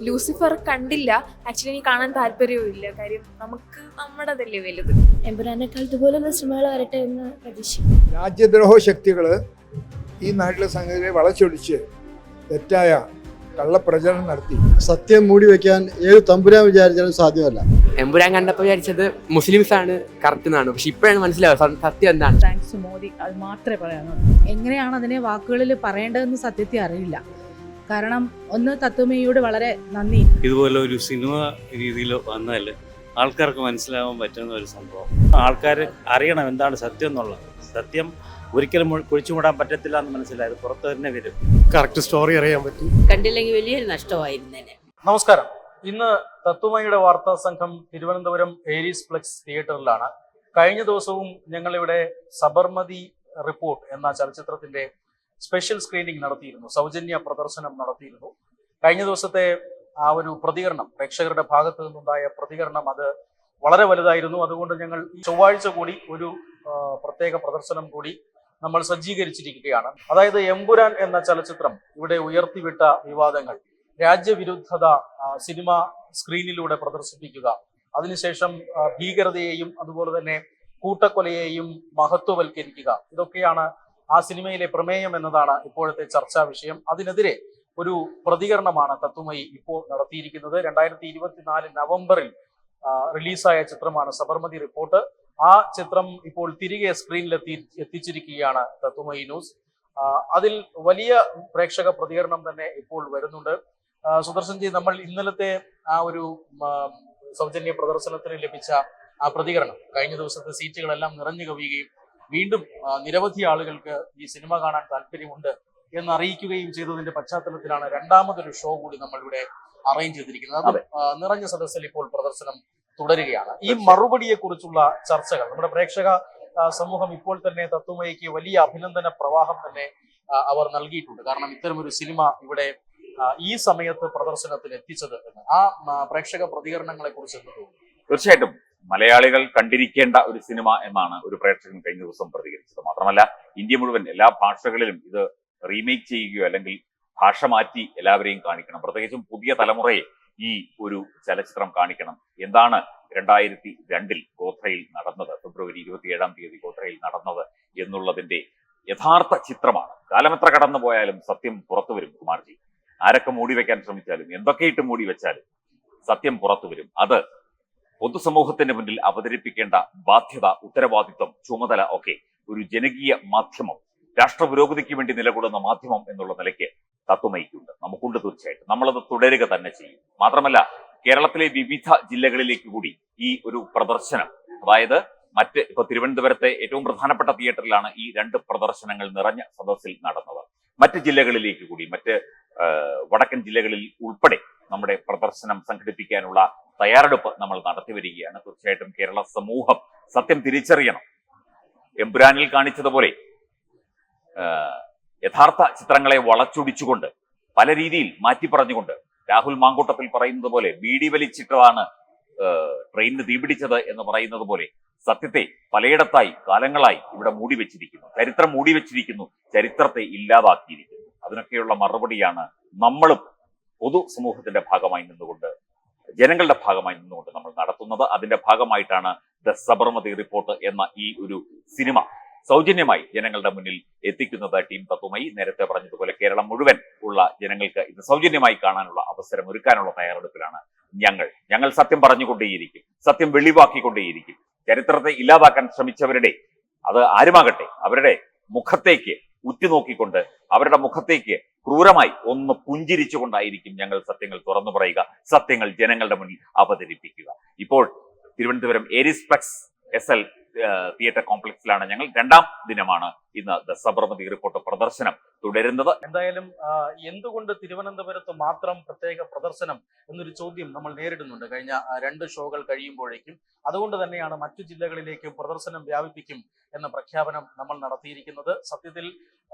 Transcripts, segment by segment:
Lucifer കണ്ടില്ല. Actually എനിക്ക് കാണാൻ താല്പര്യവും ഇല്ല. കാര്യം നമുക്ക് നമ്മുടേതല്ലേ വലുത്. എമ്പുരാനേക്കാൾ ഇതുപോലുള്ള സിനിമകൾ വരട്ടെ എന്ന് പ്രതീക്ഷിക്കും. രാജ്യദ്രോഹ ശക്തികൾ ഈ നാട്ടിലെ സംഗതിയെ വളച്ചൊടിച്ച് തെറ്റായ കള്ളപ്രചരണം നടത്തി സത്യം മൂടി വെക്കാൻ ഏത് തമ്പുരാൻ വിചാരിച്ചാലും സാധ്യമല്ല. എമ്പുരാൻ കണ്ടപ്പോൾ വിചാരിച്ചത് മുസ്ലിംസ് ആണ് കറക്റ്റ് എന്നാണ്. പക്ഷെ ഇപ്പോഴാണ് മനസ്സിലാവുക സത്യം എന്താണ്. താങ്ക്സ് മോദി, അത് മാത്രമേ പറയാനുള്ളൂ. എങ്ങനെയാണ് അതിനെ വാക്കുകളിൽ പറയേണ്ടതെന്ന് സത്യത്തിൽ അറിയില്ല. കാരണം ഒന്ന് തത്വമയിയോട് വളരെ നന്ദി. ഇതുപോലെ ഒരു സിനിമ രീതിയിൽ വന്നാൽ ആൾക്കാർക്ക് മനസ്സിലാവാൻ പറ്റുന്ന ഒരു സംഭവം. ആൾക്കാർ അറിയണം എന്താണ് സത്യം എന്നുള്ളത്. സത്യം ഒരിക്കലും കുഴിച്ചുമൂടാൻ പറ്റത്തില്ല എന്ന് മനസ്സിലായത് പുറത്ത് തന്നെ വരും. കറക്റ്റ് സ്റ്റോറി അറിയാൻ പറ്റും. കണ്ടില്ലെങ്കിൽ വലിയൊരു നഷ്ടമായിരുന്നേനെ. നമസ്കാരം. ഇന്ന് തത്വമയുടെ വാർത്താ സംഘം തിരുവനന്തപുരം ഏരീസ് പ്ലക്സ് തിയേറ്ററിലാണ്. കഴിഞ്ഞ ദിവസവും ഞങ്ങളിവിടെ സബർമതി റിപ്പോർട്ട് എന്ന ചലച്ചിത്രത്തിന്റെ സ്പെഷ്യൽ സ്ക്രീനിങ് നടത്തിയിരുന്നു, സൗജന്യ പ്രദർശനം നടത്തിയിരുന്നു. കഴിഞ്ഞ ദിവസത്തെ ആ ഒരു പ്രതികരണം, പ്രേക്ഷകരുടെ ഭാഗത്തു നിന്നുണ്ടായ പ്രതികരണം അത് വളരെ വലുതായിരുന്നു. അതുകൊണ്ട് ഞങ്ങൾ ചൊവ്വാഴ്ച കൂടി ഒരു പ്രത്യേക പ്രദർശനം കൂടി നമ്മൾ സജ്ജീകരിച്ചിരിക്കുകയാണ്. അതായത് എമ്പുരാൻ എന്ന ചലച്ചിത്രം ഇവിടെ ഉയർത്തിവിട്ട വിവാദങ്ങൾ, രാജ്യവിരുദ്ധത സിനിമ സ്ക്രീനിലൂടെ പ്രദർശിപ്പിക്കുക, അതിനുശേഷം ഭീകരതയെയും അതുപോലെ തന്നെ കൂട്ടക്കൊലയെയും മഹത്വവൽക്കരിക്കുക, ഇതൊക്കെയാണ് ആ സിനിമയിലെ പ്രമേയം എന്നതാണ് ഇപ്പോഴത്തെ ചർച്ചാ വിഷയം. അതിനെതിരെ ഒരു പ്രതികരണമാണ് തത്വമയി ഇപ്പോൾ നടത്തിയിരിക്കുന്നത്. 2024 നവംബറിൽ റിലീസായ ചിത്രമാണ് സബർമതി റിപ്പോർട്ട്. ആ ചിത്രം ഇപ്പോൾ തിരികെ സ്ക്രീനിൽ എത്തിച്ചിരിക്കുകയാണ് തത്വമയി ന്യൂസ്. അതിൽ വലിയ പ്രേക്ഷക പ്രതികരണം തന്നെ ഇപ്പോൾ വരുന്നുണ്ട്. സുദർശൻ ജി, നമ്മൾ ഇന്നലത്തെ ആ ഒരു സൗജന്യ പ്രദർശനത്തിന് ലഭിച്ച ആ പ്രതികരണം, കഴിഞ്ഞ ദിവസത്തെ സീറ്റുകളെല്ലാം നിറഞ്ഞു കവിയുകയും വീണ്ടും നിരവധി ആളുകൾക്ക് ഈ സിനിമ കാണാൻ താല്പര്യമുണ്ട് എന്ന് അറിയിക്കുകയും ചെയ്തതിന്റെ പശ്ചാത്തലത്തിലാണ് രണ്ടാമതൊരു ഷോ കൂടി നമ്മൾ ഇവിടെ അറേഞ്ച് ചെയ്തിരിക്കുന്നത്. അത് നിറഞ്ഞ സദസ്സിൽ ഇപ്പോൾ പ്രദർശനം തുടരുകയാണ്. ഈ മറുപടിയെ കുറിച്ചുള്ള ചർച്ചകൾ നമ്മുടെ പ്രേക്ഷക സമൂഹം ഇപ്പോൾ തന്നെ തത്വമയിക്ക് വലിയ അഭിനന്ദന പ്രവാഹം തന്നെ അവർ നൽകിയിട്ടുണ്ട്. കാരണം ഇത്തരമൊരു സിനിമ ഇവിടെ ഈ സമയത്ത് പ്രദർശനത്തിന് എത്തിച്ചത് എന്ന് ആ പ്രേക്ഷക പ്രതികരണങ്ങളെ കുറിച്ച് തീർച്ചയായിട്ടും മലയാളികൾ കണ്ടിരിക്കേണ്ട ഒരു സിനിമ എന്നാണ് ഒരു പ്രേക്ഷകൻ കഴിഞ്ഞ ദിവസം പ്രതികരിച്ചത്. മാത്രമല്ല ഇന്ത്യ മുഴുവൻ എല്ലാ ഭാഷകളിലും ഇത് റീമേക്ക് ചെയ്യുകയോ അല്ലെങ്കിൽ ഭാഷ മാറ്റി എല്ലാവരെയും കാണിക്കണം. പ്രത്യേകിച്ചും പുതിയ തലമുറയെ ഈ ഒരു ചലച്ചിത്രം കാണിക്കണം. എന്താണ് 2002 ഗോത്രയിൽ നടന്നത്, ഫെബ്രുവരി 27 ഗോത്രയിൽ നടന്നത് എന്നുള്ളതിന്റെ യഥാർത്ഥ ചിത്രമാണ്. കാലമെത്ര കടന്നു പോയാലും സത്യം പുറത്തു വരും കുമാർജി. ആരൊക്കെ മൂടി വെക്കാൻ ശ്രമിച്ചാലും എന്തൊക്കെയിട്ട് മൂടി വെച്ചാലും സത്യം പുറത്തു വരും. അത് പൊതുസമൂഹത്തിന് മുന്നിൽ അവതരിപ്പിക്കേണ്ട ബാധ്യത, ഉത്തരവാദിത്വം, ചുമതല ഒക്കെ ഒരു ജനകീയ മാധ്യമം, രാഷ്ട്ര പുരോഗതിക്ക് വേണ്ടി നിലകൊള്ളുന്ന മാധ്യമം എന്നുള്ള നിലയ്ക്ക് തത്വമയിക്കുണ്ട്, നമുക്കുണ്ട്. തീർച്ചയായിട്ടും നമ്മളത് തുടരുക തന്നെ ചെയ്യും. മാത്രമല്ല കേരളത്തിലെ വിവിധ ജില്ലകളിലേക്ക് കൂടി ഈ ഒരു പ്രദർശനം, അതായത് ഇപ്പൊ തിരുവനന്തപുരത്തെ ഏറ്റവും പ്രധാനപ്പെട്ട തിയേറ്ററിലാണ് ഈ 2 പ്രദർശനങ്ങൾ നിറഞ്ഞ സദസ്സിൽ നടന്നത്. മറ്റ് ജില്ലകളിലേക്ക് കൂടി, മറ്റ് വടക്കൻ ജില്ലകളിൽ ഉൾപ്പെടെ നമ്മുടെ പ്രദർശനം സംഘടിപ്പിക്കാനുള്ള തയ്യാറെടുപ്പ് നമ്മൾ നടത്തി വരികയാണ്. തീർച്ചയായിട്ടും കേരള സമൂഹം സത്യം തിരിച്ചറിയണം. എമ്പുരാനിൽ കാണിച്ചതുപോലെ യഥാർത്ഥ ചിത്രങ്ങളെ വളച്ചൊടിച്ചുകൊണ്ട് പല രീതിയിൽ മാറ്റി പറഞ്ഞുകൊണ്ട്, രാഹുൽ മാങ്കൂട്ടത്തിൽ പറയുന്നത് പോലെ ബീഡി വലിച്ചിട്ടതാണ് ട്രെയിനിന് തീപിടിച്ചത് എന്ന് പറയുന്നത് പോലെ സത്യത്തെ പലയിടത്തായി കാലങ്ങളായി ഇവിടെ മൂടി വെച്ചിരിക്കുന്നു. ചരിത്രം മൂടി വെച്ചിരിക്കുന്നു, ചരിത്രത്തെ ഇല്ലാതാക്കിയിരിക്കുന്നു. അതിനൊക്കെയുള്ള മറുപടിയാണ് നമ്മളും പൊതുസമൂഹത്തിന്റെ ഭാഗമായി നിന്നുകൊണ്ട്, ജനങ്ങളുടെ ഭാഗമായി നിന്നുകൊണ്ട് നമ്മൾ നടത്തുന്നത്. അതിന്റെ ഭാഗമായിട്ടാണ് ദ സബർമതി റിപ്പോർട്ട് എന്ന ഈ ഒരു സിനിമ സൗജന്യമായി ജനങ്ങളുടെ മുന്നിൽ എത്തിക്കുന്നത് ടീം തത്വമയി. നേരത്തെ പറഞ്ഞതുപോലെ കേരളം മുഴുവൻ ഉള്ള ജനങ്ങൾക്ക് ഇത് സൗജന്യമായി കാണാനുള്ള അവസരം ഒരുക്കാനുള്ള തയ്യാറെടുപ്പിലാണ് ഞങ്ങൾ സത്യം പറഞ്ഞുകൊണ്ടേയിരിക്കും, സത്യം വെളിവാക്കിക്കൊണ്ടേയിരിക്കും. ചരിത്രത്തെ ഇല്ലാതാക്കാൻ ശ്രമിച്ചവരുടെ, അത് ആരുമാകട്ടെ, അവരുടെ മുഖത്തേക്ക് ഉറ്റുനോക്കിക്കൊണ്ട്, അവരുടെ മുഖത്തേക്ക് ക്രൂരമായി ഒന്ന് പുഞ്ചിരിച്ചുകൊണ്ടായിരിക്കും ഞങ്ങൾ സത്യങ്ങൾ തുറന്നു പറയുക, സത്യങ്ങൾ ജനങ്ങളുടെ മുന്നിൽ അവതരിപ്പിക്കുക. ഇപ്പോൾ തിരുവനന്തപുരം ഏരീസ് പ്ലക്സ് SL തിയേറ്റർ കോംപ്ലക്സിലാണ് ഞങ്ങൾ. 2ാം ദിനമാണ് ഇന്ന് ദ സബർമതി റിപ്പോർട്ട് പ്രദർശനം തുടരുന്നത്. എന്തായാലും എന്തുകൊണ്ട് തിരുവനന്തപുരത്ത് മാത്രം പ്രത്യേക പ്രദർശനം എന്നൊരു ചോദ്യം നമ്മൾ നേരിടുന്നുണ്ട് കഴിഞ്ഞ 2 ഷോകൾ കഴിയുമ്പോഴേക്കും. അതുകൊണ്ട് തന്നെയാണ് മറ്റു ജില്ലകളിലേക്കും പ്രദർശനം വ്യാപിപ്പിക്കും എന്ന പ്രഖ്യാപനം നമ്മൾ നടത്തിയിരിക്കുന്നത്. സത്യത്തിൽ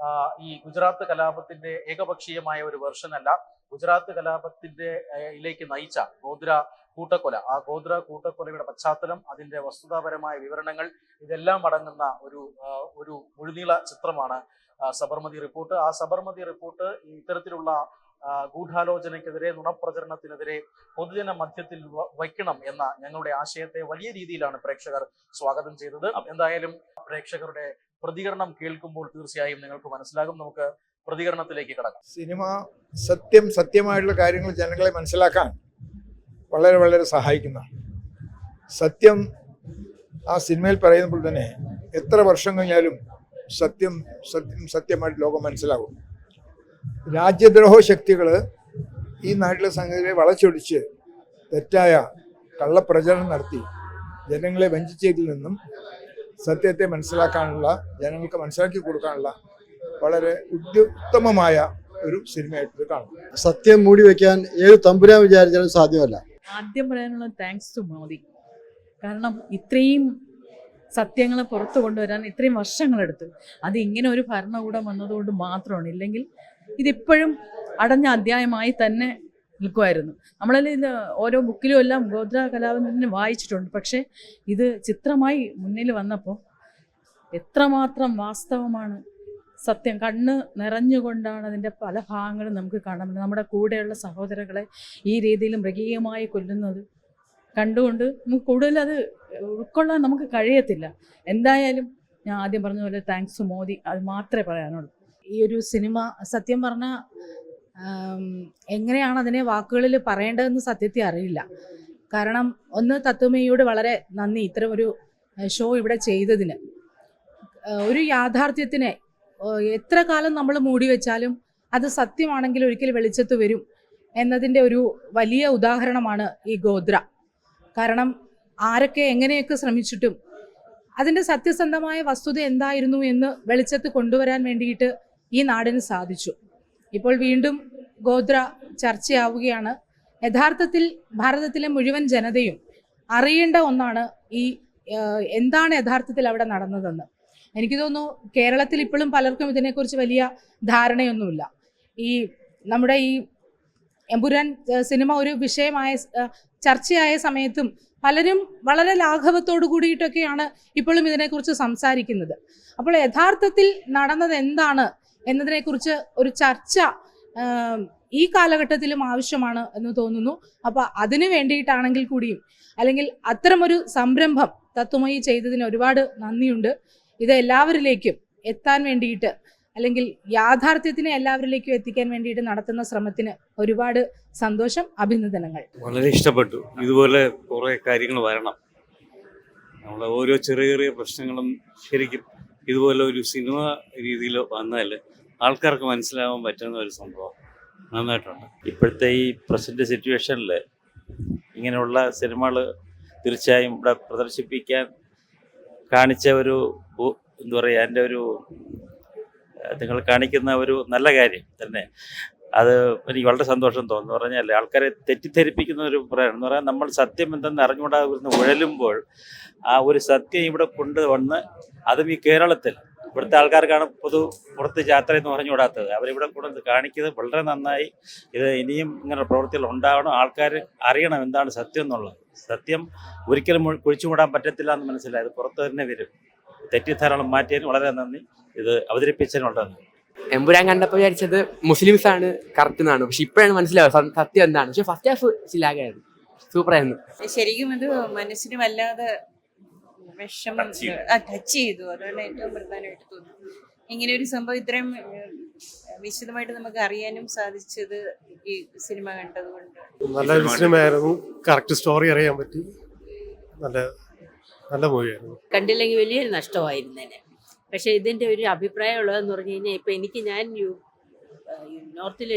ഈ ഗുജറാത്ത് കലാപത്തിന്റെ ഏകപക്ഷീയമായ ഒരു വെർഷൻ അല്ല, ഗുജറാത്ത് കലാപത്തിന്റെ യിലേക്ക് നയിച്ച ഗോദ്ര കൂട്ടക്കൊല, ആ ഗോദ്ര കൂട്ടക്കൊലയുടെ പശ്ചാത്തലം, അതിന്റെ വസ്തുതാപരമായ വിവരണങ്ങൾ, ഇതെല്ലാം അടങ്ങുന്ന ഒരു മുഴുനീള ചിത്രമാണ് സബർമതി റിപ്പോർട്ട്. ആ സബർമതി റിപ്പോർട്ട് ഇത്തരത്തിലുള്ള ഗൂഢാലോചനയ്ക്കെതിരെ, നുണപ്രചരണത്തിനെതിരെ പൊതുജന മധ്യത്തിൽ വയ്ക്കണം എന്ന ഞങ്ങളുടെ ആശയത്തെ വലിയ രീതിയിലാണ് പ്രേക്ഷകർ സ്വാഗതം ചെയ്തത്. എന്തായാലും പ്രേക്ഷകരുടെ പ്രതികരണം കേൾക്കുമ്പോൾ തീർച്ചയായും നിങ്ങൾക്ക് മനസ്സിലാകും. നമുക്ക് പ്രതികരണത്തിലേക്ക് കടക്കാം. സിനിമ സത്യമായിട്ടുള്ള കാര്യങ്ങൾ ജനങ്ങളെ മനസ്സിലാക്കാൻ വളരെ വളരെ സഹായിക്കുന്നതാണ്. സത്യം ആ സിനിമയിൽ പറയുമ്പോൾ തന്നെ എത്ര വർഷം കഴിഞ്ഞാലും സത്യമായിട്ട് ലോകം മനസ്സിലാകും. രാജ്യദ്രോഹ ശക്തികൾ ഈ നാട്ടിലെ സംഗതികളെ വളച്ചൊടിച്ച് തെറ്റായ കള്ളപ്രചരണം നടത്തി ജനങ്ങളെ വഞ്ചിച്ചതിൽ നിന്നും സത്യത്തെ മനസ്സിലാക്കാനുള്ള, ജനങ്ങൾക്ക് മനസ്സിലാക്കി കൊടുക്കാനുള്ള വളരെ ഉത്തമമായ ഒരു സിനിമയായിട്ട് കാണും. സത്യം മൂടി വെക്കാൻ ഏത് തമ്പുരാൻ വിചാരിച്ചാലും സാധ്യമല്ല. ആദ്യം പറയാനുള്ള താങ്ക്സ് ടു മോദി. കാരണം ഇത്രയും സത്യങ്ങൾ പുറത്തു കൊണ്ടുവരാൻ ഇത്രയും വർഷങ്ങളെടുത്തു. അത് ഇങ്ങനെ ഒരു ഭരണകൂടം വന്നതുകൊണ്ട് മാത്രമാണ്. ഇല്ലെങ്കിൽ ഇതിപ്പോഴും അടഞ്ഞ അധ്യായമായി തന്നെ നിൽക്കുമായിരുന്നു. നമ്മളെല്ലാം ഇത് ഓരോ ബുക്കിലും എല്ലാം ഗോത്ര കലാപത്തിനെ വായിച്ചിട്ടുണ്ട്. പക്ഷേ ഇത് ചിത്രമായി മുന്നിൽ വന്നപ്പോൾ എത്രമാത്രം വാസ്തവമാണ്, സത്യം കണ്ണ് നിറഞ്ഞുകൊണ്ടാണ് അതിൻ്റെ പല ഭാഗങ്ങളും നമുക്ക് കാണാൻ പറ്റുന്നത്. നമ്മുടെ കൂടെയുള്ള സഹോദരങ്ങളെ ഈ രീതിയിൽ മൃഗീയമായി കൊല്ലുന്നത് കണ്ടുകൊണ്ട് നമുക്ക് കൂടുതൽ അത് ഉൾക്കൊള്ളാൻ നമുക്ക് കഴിയത്തില്ല. എന്തായാലും ഞാൻ ആദ്യം പറഞ്ഞ പോലെ താങ്ക്സ് മോദി, അത് മാത്രമേ പറയാനുള്ളൂ. ഈ ഒരു സിനിമ സത്യം പറഞ്ഞാൽ എങ്ങനെയാണ് അതിനെ വാക്കുകളിൽ പറയേണ്ടതെന്ന് സത്യത്തിൽ അറിയില്ല. കാരണം ഒന്ന്, തത്വമയിയോട് വളരെ നന്ദി ഇത്തരം ഒരു ഷോ ഇവിടെ ചെയ്തതിന്. ഒരു യാഥാർത്ഥ്യത്തിനെ എത്ര കാലം നമ്മൾ മൂടി വെച്ചാലും അത് സത്യമാണെങ്കിൽ ഒരിക്കൽ വെളിച്ചത്ത് വരും എന്നതിൻ്റെ ഒരു വലിയ ഉദാഹരണമാണ് ഈ ഗോത്ര. കാരണം ആരൊക്കെ എങ്ങനെയൊക്കെ ശ്രമിച്ചിട്ടും അതിൻ്റെ സത്യസന്ധമായ വസ്തുത എന്തായിരുന്നു എന്ന് വെളിച്ചത്ത് കൊണ്ടുവരാൻ വേണ്ടിയിട്ട് ഈ നാടിന് സാധിച്ചു. ഇപ്പോൾ വീണ്ടും ഗോത്ര ചർച്ചയാവുകയാണ്. യഥാർത്ഥത്തിൽ ഭാരതത്തിലെ മുഴുവൻ ജനതയും അറിയേണ്ട ഒന്നാണ് ഈ എന്താണ് യഥാർത്ഥത്തിൽ അവിടെ നടന്നതെന്ന്. എനിക്ക് തോന്നുന്നു കേരളത്തിൽ ഇപ്പോഴും പലർക്കും ഇതിനെക്കുറിച്ച് വലിയ ധാരണയൊന്നുമില്ല. ഈ നമ്മുടെ ഈ എമ്പുരാൻ സിനിമ ഒരു വിഷയമായ ചർച്ചയായ സമയത്തും പലരും വളരെ ലാഘവത്തോടു കൂടിയിട്ടൊക്കെയാണ് ഇപ്പോഴും ഇതിനെക്കുറിച്ച് സംസാരിക്കുന്നത്. അപ്പോൾ യഥാർത്ഥത്തിൽ നടന്നത് എന്താണ് എന്നതിനെക്കുറിച്ച് ഒരു ചർച്ച ഈ കാലഘട്ടത്തിലും ആവശ്യമാണ് എന്ന് തോന്നുന്നു. അപ്പോൾ അതിനു വേണ്ടിയിട്ടാണെങ്കിൽ കൂടിയും, അല്ലെങ്കിൽ അത്തരമൊരു സംരംഭം തത്വമയി ചെയ്തതിന് ഒരുപാട് നന്ദിയുണ്ട്. ഇത് എല്ലാവരിലേക്കും എത്താൻ വേണ്ടിയിട്ട്, അല്ലെങ്കിൽ യാഥാർത്ഥ്യത്തിനെ എല്ലാവരിലേക്കും എത്തിക്കാൻ വേണ്ടിയിട്ട് നടത്തുന്ന ശ്രമത്തിന് ഒരുപാട് സന്തോഷം, അഭിനന്ദനങ്ങൾ. വളരെ ഇഷ്ടപ്പെട്ടു. ഇതുപോലെ കുറേ കാര്യങ്ങൾ വരണം. നമ്മളെ ഓരോ ചെറിയ ചെറിയ പ്രശ്നങ്ങളും ശരിക്കും ഇതുപോലെ ഒരു സിനിമ രീതിയിൽ വന്നാൽ ആൾക്കാർക്ക് മനസ്സിലാവാൻ പറ്റുന്ന ഒരു സംഭവം നന്നായിട്ടുണ്ട്. ഇപ്പോഴത്തെ ഈ പ്രസന്റ് സിറ്റുവേഷനിൽ ഇങ്ങനെയുള്ള സിനിമകൾ തീർച്ചയായും ഇവിടെ പ്രദർശിപ്പിക്കാൻ കാണിച്ച ഒരു എന്താ പറയുക, എൻ്റെ ഒരു നിങ്ങൾ കാണിക്കുന്ന ഒരു നല്ല കാര്യം തന്നെ, അത് എനിക്ക് വളരെ സന്തോഷം തോന്നുന്നു. പറഞ്ഞാൽ ആൾക്കാരെ തെറ്റിദ്ധരിപ്പിക്കുന്ന ഒരു പറയാൻ എന്ന് പറയാൻ, നമ്മൾ സത്യം എന്തെന്ന് അറിഞ്ഞുകൂടാതെ ഉഴലുമ്പോൾ ആ ഒരു സത്യം ഇവിടെ കൊണ്ടുവന്ന്, അതും ഈ കേരളത്തിൽ ഇവിടുത്തെ ആൾക്കാർക്കാണ് പുറത്ത് യാത്ര എന്ന് പറഞ്ഞുകൂടാത്തത്, അവരിവിടെ കൊണ്ടുവന്ന് കാണിക്കുന്നത് വളരെ നന്നായി. ഇത് ഇനിയും ഇങ്ങനെ പ്രവൃത്തികൾ ഉണ്ടാവണം, ആൾക്കാർ അറിയണം എന്താണ് സത്യം എന്നുള്ളത്. സത്യം ഒരിക്കലും കുഴിച്ചുമൂടാൻ പറ്റത്തില്ല എന്ന് മനസ്സിലായത് പുറത്ത് തന്നെ വരും. തെറ്റിദ്ധാരണ മാറ്റിയതിന് വളരെ നന്ദി. ഇത് അവതരിപ്പിച്ചതിന് വളരെ നന്ദി. എമ്പുരാൻ കണ്ടപ്പോൾ വിചാരിച്ചത് മുസ്ലിംസ് ആണ് കറക്റ്റ് എന്നാണ്. പക്ഷെ ഇപ്പോഴാണ് മനസ്സിലാവുക സത്യം എന്താണ്. പക്ഷെ ഫസ്റ്റ് ഹാഫ് ചിലാകായിരുന്നു, സൂപ്പറായിരുന്നു. ശരിക്കും ഇത് മനസ്സിന് വല്ലാതെ വിഷമം ടച്ച് ചെയ്തു. അതാണ് ഏറ്റവും പ്രധാനമായിട്ട് തോന്നുന്നത്. ഇങ്ങനെ ഒരു സംഭവം ഇത്രയും വിശദമായിട്ട് നമുക്ക് അറിയാനും സാധിച്ചത് ഈ സിനിമ കണ്ടതുകൊണ്ട്. നല്ലൊരു സിനിമയായിരുന്നു, കറക്റ്റ് സ്റ്റോറി അറിയാൻ പറ്റി, നല്ല മൂവിയായിരുന്നു. കണ്ടില്ലെങ്കിൽ വലിയൊരു നഷ്ടമായിരുന്നേനെ. പക്ഷേ ഇതിൻ്റെ ഒരു അഭിപ്രായം ഉള്ളതെന്ന് പറഞ്ഞു കഴിഞ്ഞാൽ, ഇപ്പം ഞാൻ നോർത്തിൽ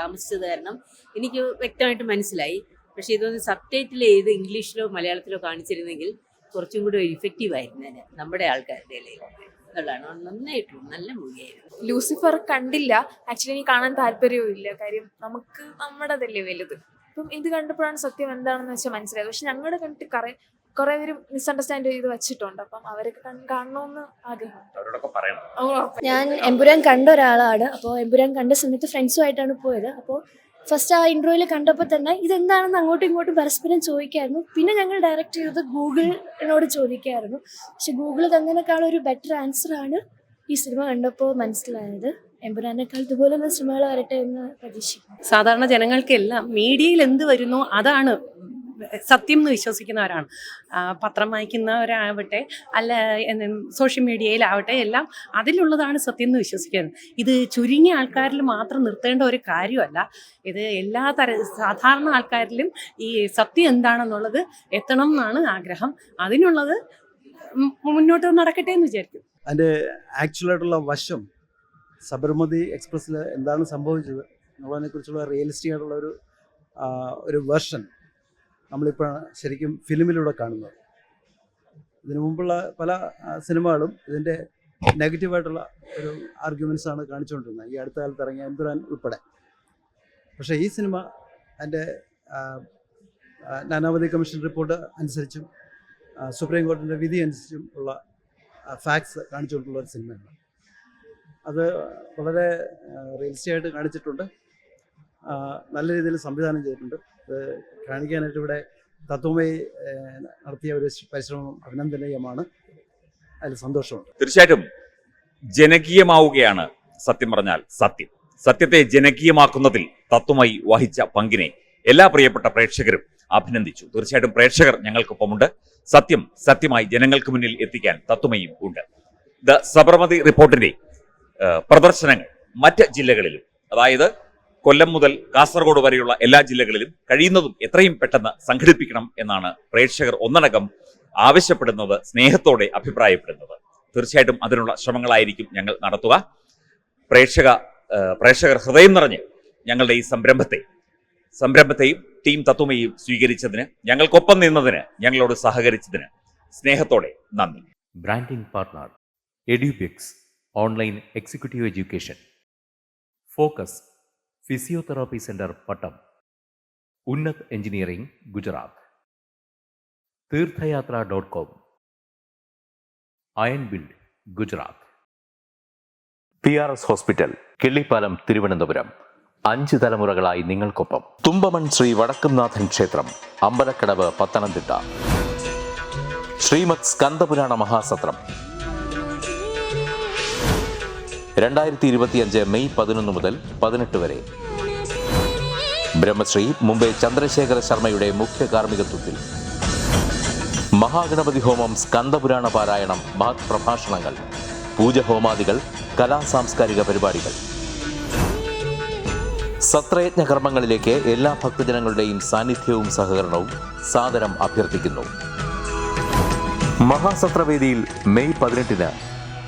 താമസിച്ചത് കാരണം എനിക്ക് വ്യക്തമായിട്ട് മനസ്സിലായി. പക്ഷേ ഇതൊന്ന് സബ്ടൈറ്റിൽ ചെയ്ത് ഇംഗ്ലീഷിലോ മലയാളത്തിലോ കാണിച്ചിരുന്നെങ്കിൽ കുറച്ചും കൂടി ഇഫക്റ്റീവ് ആയിരുന്നേനെ നമ്മുടെ ആൾക്കാരുടെ ഇടയിൽ എന്നുള്ളതാണ്. നന്നായിട്ടുള്ളൂ, നല്ല മൂവിയായിരുന്നു. ലൂസിഫർ കണ്ടില്ല. ആക്ച്വലി എനിക്ക് കാണാൻ താല്പര്യവും ഇല്ല. കാര്യം നമുക്ക് നമ്മുടേതല്ലേ വലുത്. അപ്പം ഇത് കണ്ടപ്പോഴാണ് സത്യം എന്താണെന്ന് വെച്ചാൽ മനസ്സിലായത്. പക്ഷെ ഞങ്ങളുടെ കണ്ടിട്ട് കുറെ പേര് മിസ്അണ്ടർസ്റ്റാൻഡ് ചെയ്ത് വെച്ചിട്ടുണ്ട്. അപ്പം അവരൊക്കെ കാണണമെന്ന് ആഗ്രഹം. ഞാൻ എമ്പുരാൻ കണ്ട ഒരാളാണ്. അപ്പോൾ എമ്പുരാൻ കണ്ട സമയത്ത് ഫ്രണ്ട്സുമായിട്ടാണ് പോയത്. അപ്പോൾ ഫസ്റ്റ് ആ ഇൻട്രോയിൽ കണ്ടപ്പോൾ തന്നെ ഇതെന്താണെന്ന് അങ്ങോട്ടും ഇങ്ങോട്ടും പരസ്പരം ചോദിക്കായിരുന്നു. പിന്നെ ഞങ്ങൾ ഡയറക്റ്റ് ചെയ്തത് ഗൂഗിളിനോട് ചോദിക്കായിരുന്നു. പക്ഷെ ഗൂഗിൾ തന്നതിനേക്കാൾ ഒരു ബെറ്റർ ആൻസറാണ് ഈ സിനിമ കണ്ടപ്പോൾ മനസ്സിലായത്. എമ്പുരാനേക്കാൾ ഇതുപോലുള്ള സിനിമകൾ വരട്ടെ എന്ന് പ്രതീക്ഷിക്കുന്നു. സാധാരണ ജനങ്ങൾക്കെല്ലാം മീഡിയയിൽ എന്ത് വരുന്നു അതാണ് സത്യം എന്ന് വിശ്വസിക്കുന്നവരാണ്. പത്രം വായിക്കുന്നവരാവട്ടെ അല്ല സോഷ്യൽ മീഡിയയിലാവട്ടെ എല്ലാം അതിലുള്ളതാണ് സത്യം എന്ന് വിശ്വസിക്കുന്നത്. ഇത് ചുരുങ്ങിയ ആൾക്കാരിൽ മാത്രം നിർത്തേണ്ട ഒരു കാര്യമല്ല. ഇത് എല്ലാ സാധാരണ ആൾക്കാരിലും ഈ സത്യം എന്താണെന്നുള്ളത് എത്തണം എന്നാണ് ആഗ്രഹം. അതിനുള്ളത് മുന്നോട്ട് നടക്കട്ടെ എന്ന് വിചാരിക്കും. അതിൻ്റെ ആക്ച്വലായിട്ടുള്ള വശം സബർമതി എക്സ്പ്രസ്സിൽ എന്താണ് സംഭവിച്ചത് എന്നുള്ളതിനെക്കുറിച്ചുള്ള റിയലിസ്റ്റിക് ആയിട്ടുള്ള ഒരു വെർഷൻ നമ്മളിപ്പോൾ ശരിക്കും ഫിലിമിലൂടെ കാണുന്നത്. ഇതിനു മുമ്പുള്ള പല സിനിമകളും ഇതിൻ്റെ നെഗറ്റീവായിട്ടുള്ള ഒരു ആർഗ്യുമെൻറ്റ്സ് ആണ് കാണിച്ചുകൊണ്ടിരുന്നത്, ഈ അടുത്ത കാലത്ത് ഇറങ്ങിയ എമ്പുരാൻ ഉൾപ്പെടെ. പക്ഷേ ഈ സിനിമ അതിൻ്റെ നാനാവധി കമ്മീഷൻ റിപ്പോർട്ട് അനുസരിച്ചും സുപ്രീം കോടതിൻ്റെ വിധി അനുസരിച്ചും ഉള്ള ഫാക്ട്സ് കാണിച്ചുകൊണ്ടുള്ള ഒരു സിനിമയാണ്. അത് വളരെ റിയലിസ്റ്റിക് ആയിട്ട് കാണിച്ചിട്ടുണ്ട്, നല്ല രീതിയിൽ സംവിധാനം ചെയ്തിട്ടുണ്ട്. അത് കാണിക്കാനായിട്ട് ഇവിടെ തത്വമയി നടത്തിയ ഒരു പരിശ്രമം അഭിനന്ദനീയമാണ്, അതിൽ സന്തോഷമുണ്ട്. തീർച്ചയായിട്ടും ജനകീയമാവുകയാണ് സത്യം പറഞ്ഞാൽ സത്യം. സത്യത്തെ ജനകീയമാക്കുന്നതിൽ തത്വമയി വഹിച്ച പങ്കിനെ എല്ലാ പ്രിയപ്പെട്ട പ്രേക്ഷകരും അഭിനന്ദിച്ചു. തീർച്ചയായിട്ടും പ്രേക്ഷകർ ഞങ്ങൾക്കൊപ്പമുണ്ട്. സത്യം സത്യമായി ജനങ്ങൾക്ക് മുന്നിൽ എത്തിക്കാൻ തത്വമയും ഉണ്ട്. ദ സബർമതി റിപ്പോർട്ടിന്റെ പ്രദർശനങ്ങൾ മറ്റ് ജില്ലകളിലും, അതായത് കൊല്ലം മുതൽ കാസർഗോഡ് വരെയുള്ള എല്ലാ ജില്ലകളിലും കഴിയുന്നതും എത്രയും പെട്ടെന്ന് സംഘടിപ്പിക്കണം എന്നാണ് പ്രേക്ഷകർ ഒന്നടങ്കം ആവശ്യപ്പെടുന്നത്, സ്നേഹത്തോടെ അഭിപ്രായപ്പെടുന്നത്. തീർച്ചയായിട്ടും അതിനുള്ള ശ്രമങ്ങളായിരിക്കും ഞങ്ങൾ നടത്തുക. പ്രേക്ഷകർ ഹൃദയം നിറഞ്ഞ് ഞങ്ങളുടെ ഈ സംരംഭത്തെയും ടീം തത്വമയും സ്വീകരിച്ചതിന്, ഞങ്ങൾക്കൊപ്പം നിന്നതിന്, ഞങ്ങളോട് സഹകരിച്ചതിന് സ്നേഹത്തോടെ നന്ദി. Branding partner Edubix online executive education, focus physiotherapy centre Pattom, Unnat engineering Gujarat, തീർത്ഥയാത്ര.com, iron build Gujarat, PRS hospital Killippalam Thiruvananthapuram. 5 തലമുറകളായി നിങ്ങൾക്കൊപ്പം. തുമ്പമൺ ശ്രീ വടക്കുംനാഥൻ ക്ഷേത്രം, അമ്പലക്കടവ്, പത്തനംതിട്ട. ശ്രീമദ് സ്കന്ദപുരാണ മഹാസത്രം 2025 മെയ് 11 മുതൽ 18 വരെ. ബ്രഹ്മശ്രീ മുംബൈ ചന്ദ്രശേഖര ശർമ്മയുടെ മുഖ്യ കാർമ്മികത്വത്തിൽ മഹാഗണപതി ഹോമം, സ്കന്ദപുരാണ പാരായണം, മഹത് പ്രഭാഷണങ്ങൾ, പൂജഹോമാദികൾ, കലാസാംസ്കാരിക പരിപാടികൾ. സത്രയജ്ഞ കർമ്മങ്ങളിലേക്ക് എല്ലാ ഭക്തജനങ്ങളുടെയും സാന്നിധ്യവും സഹകരണവും സാദരം അഭ്യർത്ഥിക്കുന്നു. മഹാസത്രവേദിയിൽ മെയ് 18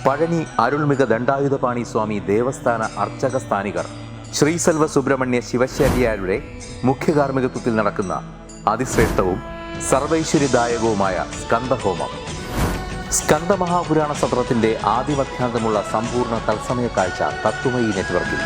പഴനി അരുൾമിക ദണ്ഡായുധപാണി സ്വാമി ദേവസ്ഥാന അർച്ചക സ്ഥാനികർ ശ്രീസെൽവ സുബ്രഹ്മണ്യ ശിവശാരിയാരുടെ മുഖ്യ കാർമ്മികത്വത്തിൽ നടക്കുന്ന അതിശ്രേഷ്ഠവും സർവൈശ്വര്യദായകവുമായ സ്കന്ദഹോമം. സ്കന്ദമഹാപുരാണ സത്രത്തിന്റെ ആദിമധ്യാന്തമുള്ള സമ്പൂർണ്ണ തത്സമയ കാഴ്ച തത്വമയി നെറ്റ്വർക്കിൽ.